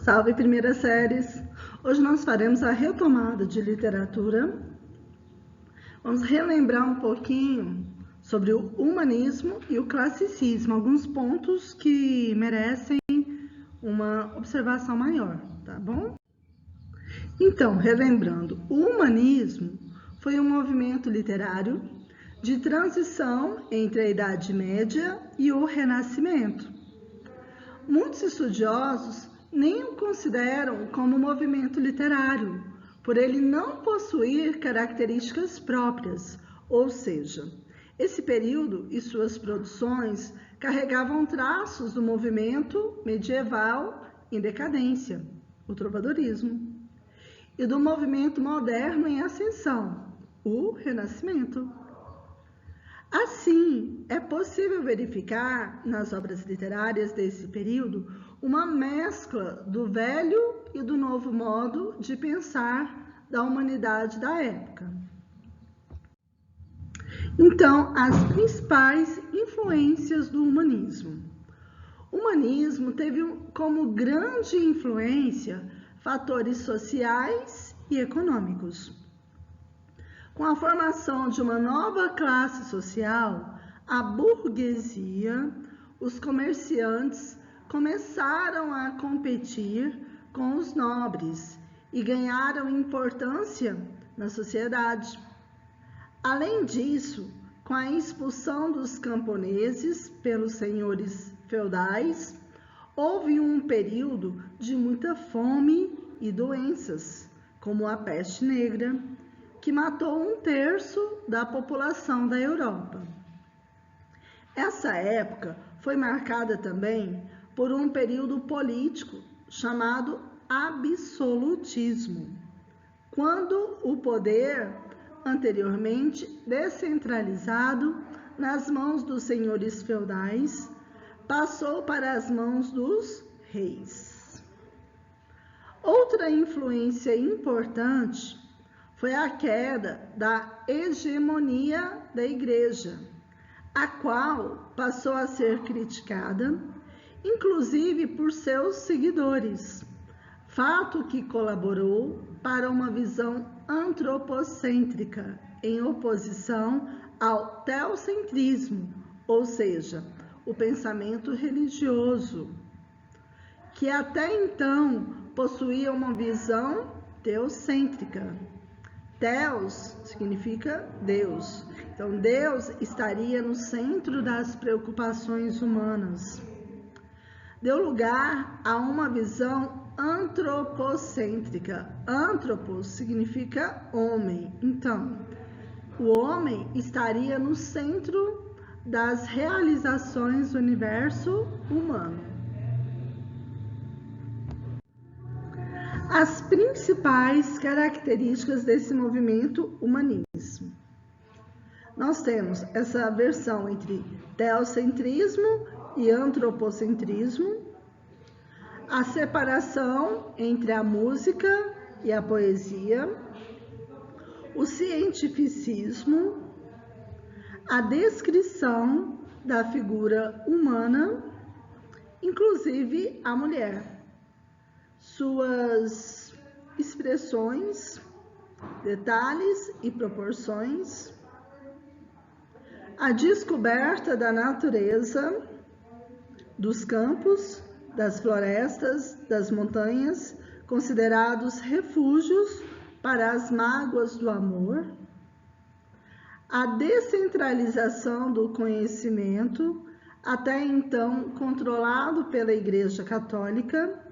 Salve primeiras séries! Hoje nós faremos a retomada de literatura. Vamos relembrar um pouquinho sobre o humanismo e o classicismo, alguns pontos que merecem uma observação maior, tá bom? Então, relembrando, o humanismo foi um movimento literário de transição entre a Idade Média e o Renascimento. Muitos estudiosos nem o consideram como movimento literário, por ele não possuir características próprias, ou seja, esse período e suas produções carregavam traços do movimento medieval em decadência, o trovadorismo, e do movimento moderno em ascensão, o Renascimento. Assim, é possível verificar nas obras literárias desse período uma mescla do velho e do novo modo de pensar da humanidade da época. Então, as principais influências do humanismo. O humanismo teve como grande influência fatores sociais e econômicos. Com a formação de uma nova classe social, a burguesia, os comerciantes começaram a competir com os nobres e ganharam importância na sociedade. Além disso, com a expulsão dos camponeses pelos senhores feudais, houve um período de muita fome e doenças, como a peste negra, que matou 1/3 da população da Europa. Essa época foi marcada também por um período político chamado absolutismo, quando o poder, anteriormente descentralizado nas mãos dos senhores feudais, passou para as mãos dos reis. Outra influência importante foi a queda da hegemonia da Igreja, a qual passou a ser criticada, inclusive por seus seguidores, fato que colaborou para uma visão antropocêntrica, em oposição ao teocentrismo, ou seja, o pensamento religioso, que até então possuía uma visão teocêntrica. Theos significa Deus. Então, Deus estaria no centro das preocupações humanas. Deu lugar a uma visão antropocêntrica. Antropos significa homem. Então, o homem estaria no centro das realizações do universo humano. As principais características desse movimento humanismo. Nós temos essa versão entre teocentrismo e antropocentrismo, a separação entre a música e a poesia, o cientificismo, a descrição da figura humana, inclusive a mulher, suas expressões, detalhes e proporções, a descoberta da natureza, dos campos, das florestas, das montanhas, considerados refúgios para as mágoas do amor, a descentralização do conhecimento, até então controlado pela Igreja Católica,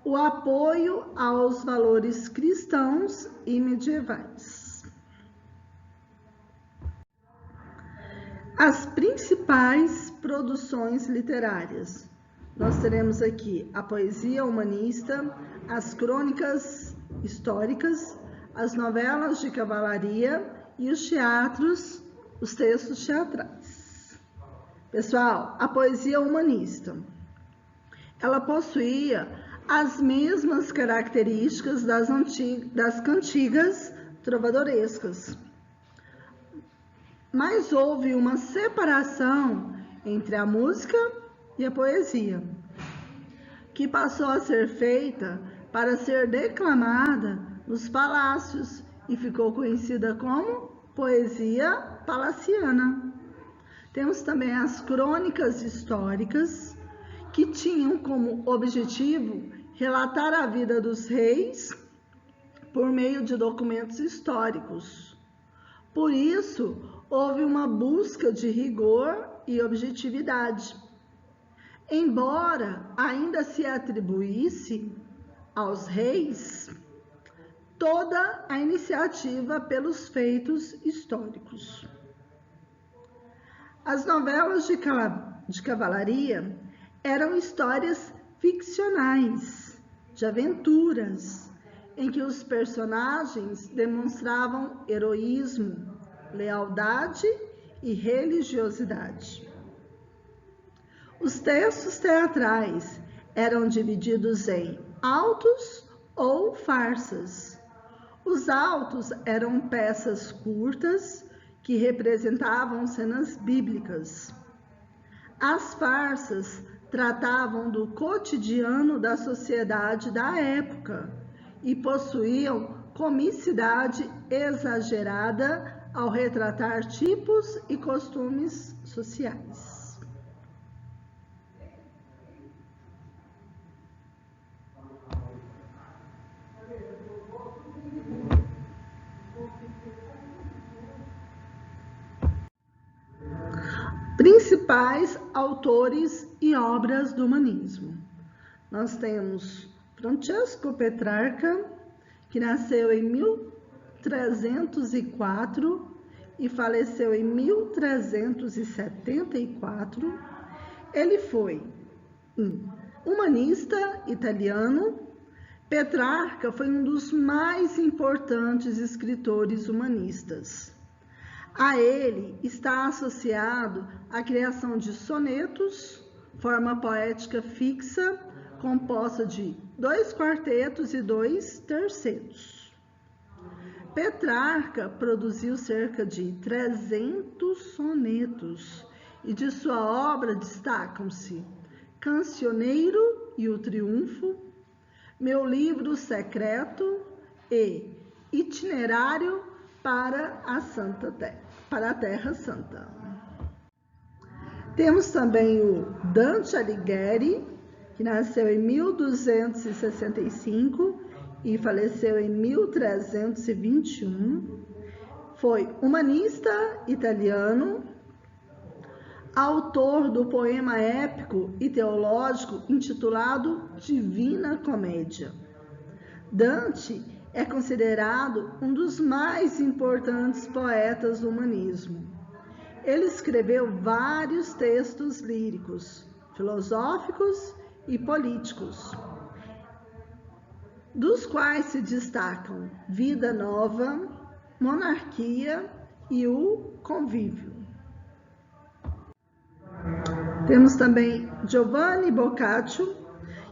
o apoio aos valores cristãos e medievais. As principais produções literárias. Nós teremos aqui a poesia humanista, as crônicas históricas, as novelas de cavalaria e os teatros, os textos teatrais. Pessoal, a poesia humanista, ela possuía as mesmas características das cantigas trovadorescas, mas houve uma separação entre a música e a poesia. que passou a ser feita para ser declamada nos palácios e ficou conhecida como poesia palaciana. Temos também as crônicas históricas, que tinham como objetivo relatar a vida dos reis por meio de documentos históricos. Por isso, houve uma busca de rigor e objetividade. Embora ainda se atribuísse aos reis toda a iniciativa pelos feitos históricos. As novelas de cavalaria eram histórias ficcionais, de aventuras, em que os personagens demonstravam heroísmo, lealdade e religiosidade. Os textos teatrais eram divididos em autos ou farsas. Os autos eram peças curtas que representavam cenas bíblicas. As farsas tratavam do cotidiano da sociedade da época e possuíam comicidade exagerada ao retratar tipos e costumes sociais. Principais autores e obras do humanismo. Nós temos Francesco Petrarca, que nasceu em 1304 e faleceu em 1374. Ele foi um humanista italiano. Petrarca foi um dos mais importantes escritores humanistas. A ele está associado a criação de sonetos, forma poética fixa, composta de 2 quartetos e 2 tercetos. Petrarca produziu cerca de 300 sonetos e de sua obra destacam-se Cancioneiro e o Triunfo, Meu Livro Secreto e Itinerário para a Terra Santa. Temos também o Dante Alighieri, que nasceu em 1265 e faleceu em 1321. Foi humanista italiano, autor do poema épico e teológico intitulado Divina Comédia. Dante é considerado um dos mais importantes poetas do humanismo. Ele escreveu vários textos líricos, filosóficos e políticos, dos quais se destacam Vida Nova, Monarquia e o Convívio. Temos também Giovanni Boccaccio,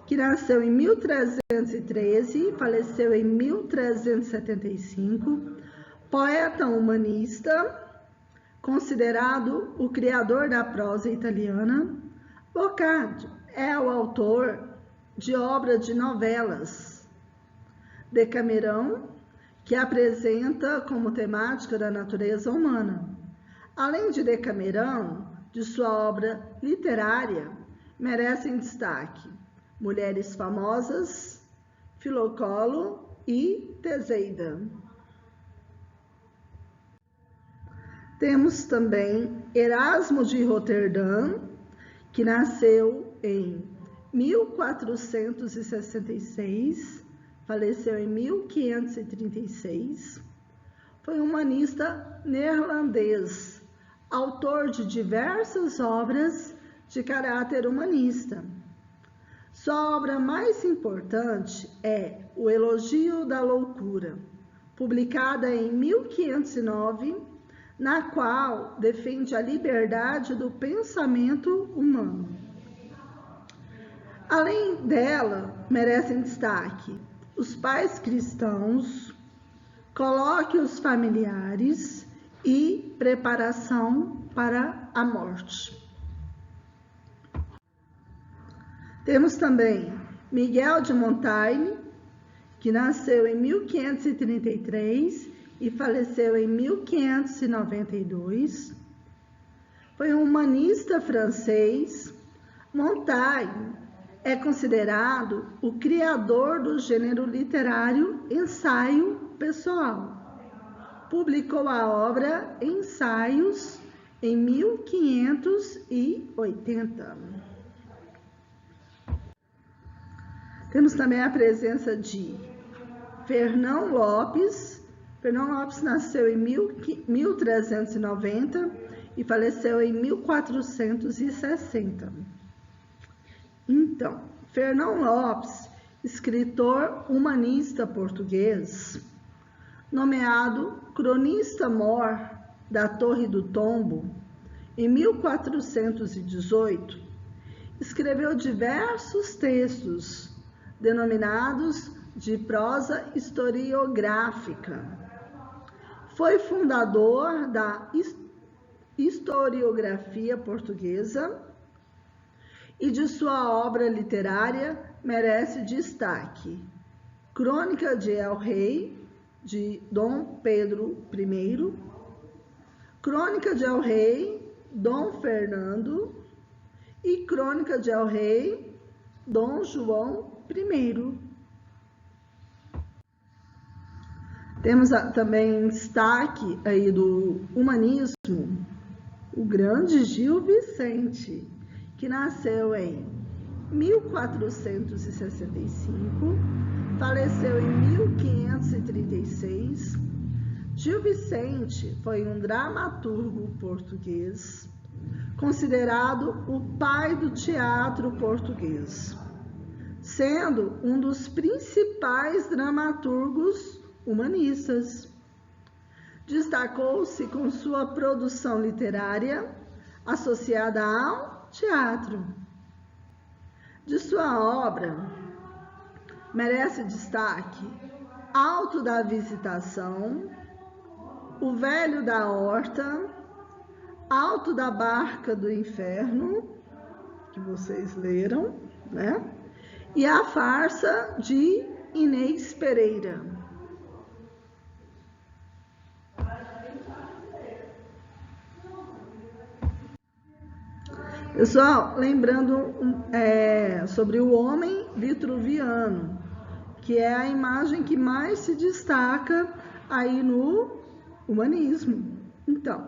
que nasceu em 1313 e faleceu em 1375, poeta humanista, considerado o criador da prosa italiana. Boccaccio é o autor de obra de novelas, Decamerão, que apresenta como temática da natureza humana. Além de Decamerão, de sua obra literária, merecem destaque Mulheres Famosas, Filocolo e Teseida. Temos também Erasmo de Roterdã, que nasceu em 1466, faleceu em 1536. Foi um humanista neerlandês, autor de diversas obras de caráter humanista. Sua obra mais importante é O Elogio da Loucura, publicada em 1509, na qual defende a liberdade do pensamento humano. Além dela, merecem destaque Os Pais Cristãos, Colóquios Familiares e Preparação para a Morte. Temos também Miguel de Montaigne, que nasceu em 1533 e faleceu em 1592. Foi um humanista francês. Montaigne é considerado o criador do gênero literário ensaio pessoal. Publicou a obra Ensaios em 1580. Temos também a presença de Fernão Lopes. Fernão Lopes nasceu em 1390 e faleceu em 1460. Então, Fernão Lopes, escritor humanista português, nomeado cronista-mor da Torre do Tombo, em 1418, escreveu diversos textos denominados de prosa historiográfica. Foi fundador da historiografia portuguesa e de sua obra literária merece destaque Crônica de El Rei, de Dom Pedro I, Crônica de El Rei, Dom Fernando e Crônica de El Rei, Dom João I. Temos também destaque aí do humanismo, o grande Gil Vicente, que nasceu em 1465, faleceu em 1536. Gil Vicente foi um dramaturgo português, considerado o pai do teatro português, sendo um dos principais dramaturgos humanistas. Destacou-se com sua produção literária associada ao teatro. De sua obra, merece destaque Alto da Visitação, O Velho da Horta, Alto da Barca do Inferno, que vocês leram, né? E A Farsa de Inês Pereira. Pessoal, lembrando sobre o homem vitruviano, que é a imagem que mais se destaca aí no humanismo. Então,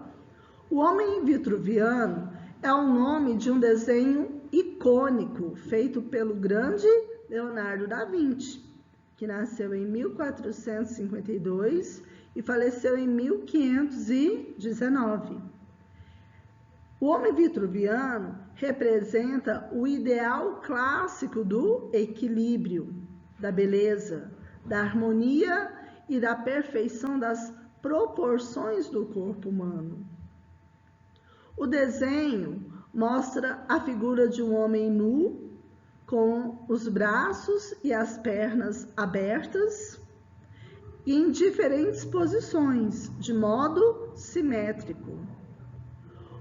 o homem vitruviano é o nome de um desenho icônico feito pelo grande Leonardo da Vinci, que nasceu em 1452 e faleceu em 1519. O homem vitruviano representa o ideal clássico do equilíbrio, da beleza, da harmonia e da perfeição das proporções do corpo humano. O desenho mostra a figura de um homem nu, com os braços e as pernas abertas e em diferentes posições, de modo simétrico.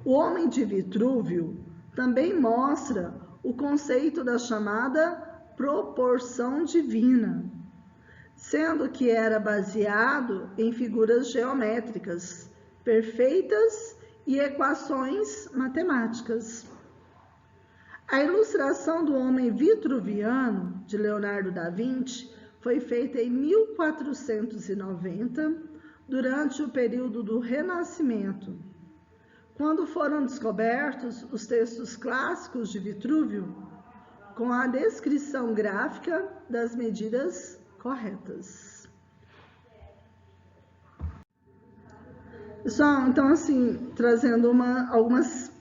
O Homem de Vitrúvio também mostra o conceito da chamada proporção divina, sendo que era baseado em figuras geométricas perfeitas e equações matemáticas. A ilustração do Homem Vitruviano, de Leonardo da Vinci, foi feita em 1490, durante o período do Renascimento, quando foram descobertos os textos clássicos de Vitrúvio, com a descrição gráfica das medidas corretas. Pessoal, então assim, trazendo algumas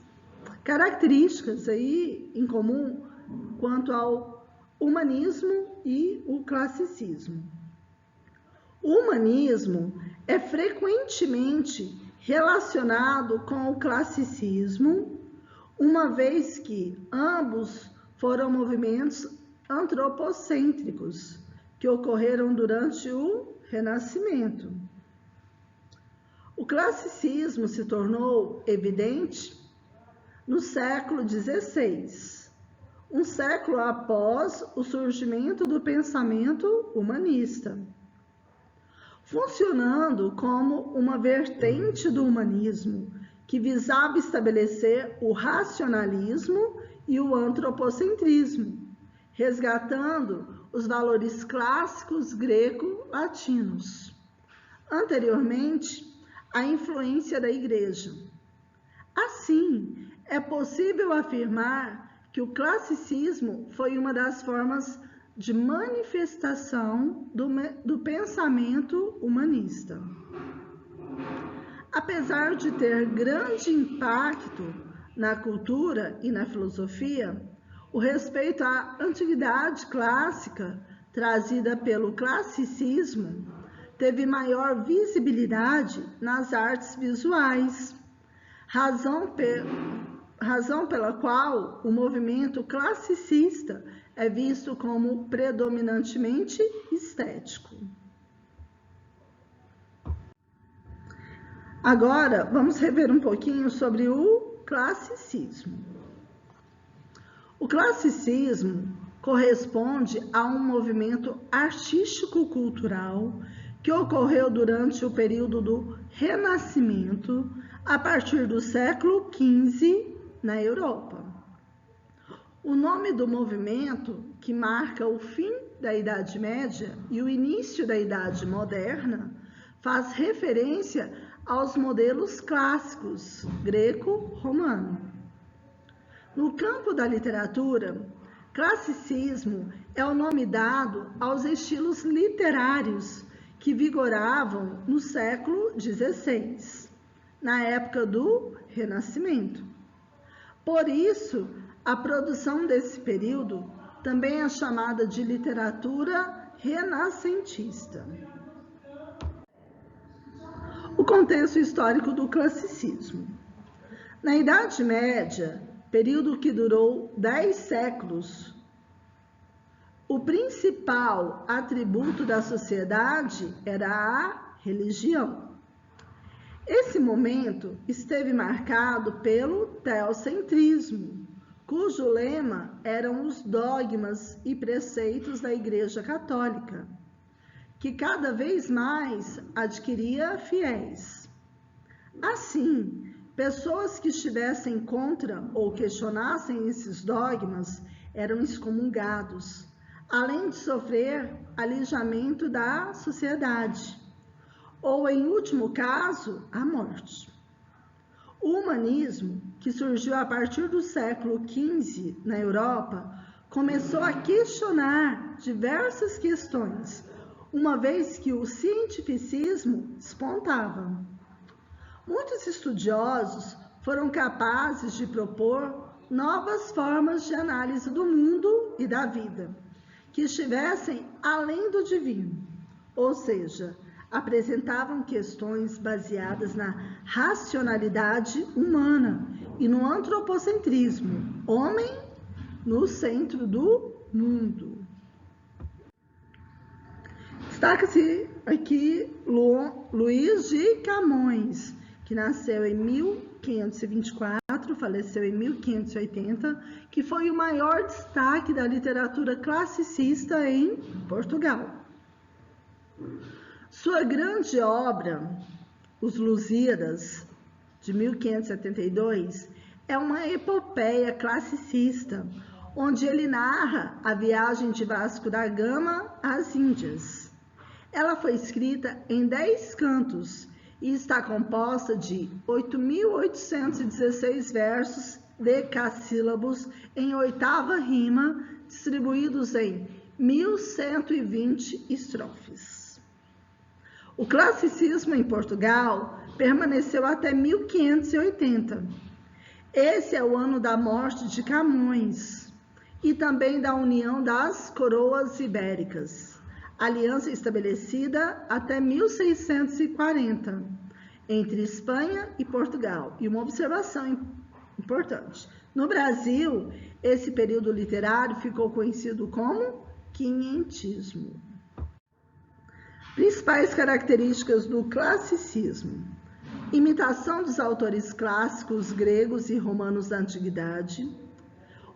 características aí em comum quanto ao humanismo e o classicismo. O humanismo é frequentemente relacionado com o classicismo, uma vez que ambos foram movimentos antropocêntricos que ocorreram durante o Renascimento. O classicismo se tornou evidente no século XVI. um século após o surgimento do pensamento humanista, funcionando como uma vertente do humanismo que visava estabelecer o racionalismo e o antropocentrismo, resgatando os valores clássicos greco-latinos. Anteriormente, a influência da Igreja. Assim, é possível afirmar que o classicismo foi uma das formas de manifestação do pensamento humanista. Apesar de ter grande impacto na cultura e na filosofia, o respeito à antiguidade clássica, trazida pelo classicismo, teve maior visibilidade nas artes visuais, razão pela qual o movimento classicista é visto como predominantemente estético. Agora, vamos rever um pouquinho sobre o classicismo. O classicismo corresponde a um movimento artístico-cultural que ocorreu durante o período do Renascimento, a partir do século XV, na Europa. O nome do movimento, que marca o fim da Idade Média e o início da Idade Moderna, faz referência aos modelos clássicos greco-romano. No campo da literatura, classicismo é o nome dado aos estilos literários que vigoravam no século XVI, na época do Renascimento. Por isso, a produção desse período também é chamada de literatura renascentista. O contexto histórico do classicismo. Na Idade Média, período que durou 10 séculos, o principal atributo da sociedade era a religião. Esse momento esteve marcado pelo teocentrismo, cujo lema eram os dogmas e preceitos da Igreja Católica, que cada vez mais adquiria fiéis. Assim, pessoas que estivessem contra ou questionassem esses dogmas eram excomungados, além de sofrer alijamento da sociedade, ou, em último caso, a morte. O humanismo, que surgiu a partir do século XV na Europa, começou a questionar diversas questões, uma vez que o cientificismo despontava. Muitos estudiosos foram capazes de propor novas formas de análise do mundo e da vida, que estivessem além do divino, ou seja, apresentavam questões baseadas na racionalidade humana e no antropocentrismo, homem no centro do mundo. Destaca-se aqui Luís de Camões, que nasceu em 1524, faleceu em 1580, que foi o maior destaque da literatura classicista em Portugal. Sua grande obra, Os Lusíadas, de 1572, é uma epopeia classicista, onde ele narra a viagem de Vasco da Gama às Índias. Ela foi escrita em 10 cantos e está composta de 8.816 versos decassílabos em oitava rima, distribuídos em 1.120 estrofes. O classicismo em Portugal permaneceu até 1580. Esse é o ano da morte de Camões e também da união das coroas ibéricas, aliança estabelecida até 1640 entre Espanha e Portugal. E uma observação importante: no Brasil, esse período literário ficou conhecido como quinhentismo. Principais características do classicismo: imitação dos autores clássicos gregos e romanos da antiguidade,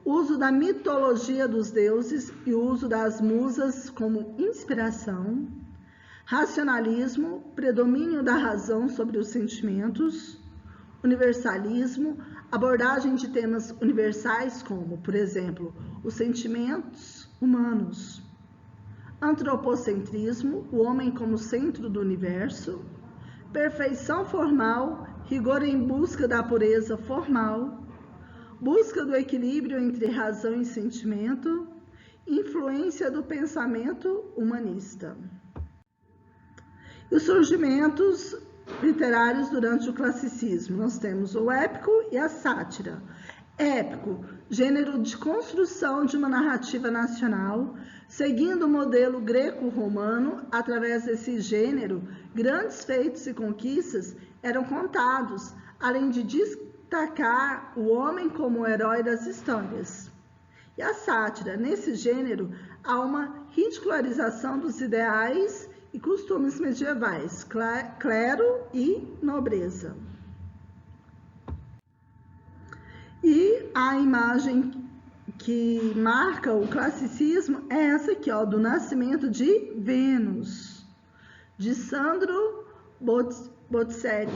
uso da mitologia dos deuses e uso das musas como inspiração, racionalismo, predomínio da razão sobre os sentimentos, universalismo, abordagem de temas universais como, por exemplo, os sentimentos humanos, antropocentrismo, o homem como centro do universo, perfeição formal, rigor em busca da pureza formal, busca do equilíbrio entre razão e sentimento, influência do pensamento humanista. E os surgimentos literários durante o classicismo. Nós temos o épico e a sátira. Épico, gênero de construção de uma narrativa nacional, seguindo o modelo greco-romano. Através desse gênero, grandes feitos e conquistas eram contados, além de destacar o homem como herói das histórias. E a sátira, nesse gênero, há uma ridicularização dos ideais e costumes medievais, clero e nobreza. E a imagem que marca o classicismo é essa aqui, ó, do Nascimento de Vênus, de Sandro Botticelli.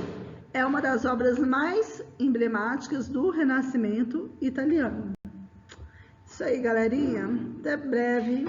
É uma das obras mais emblemáticas do Renascimento italiano. Isso aí, galerinha. Até breve.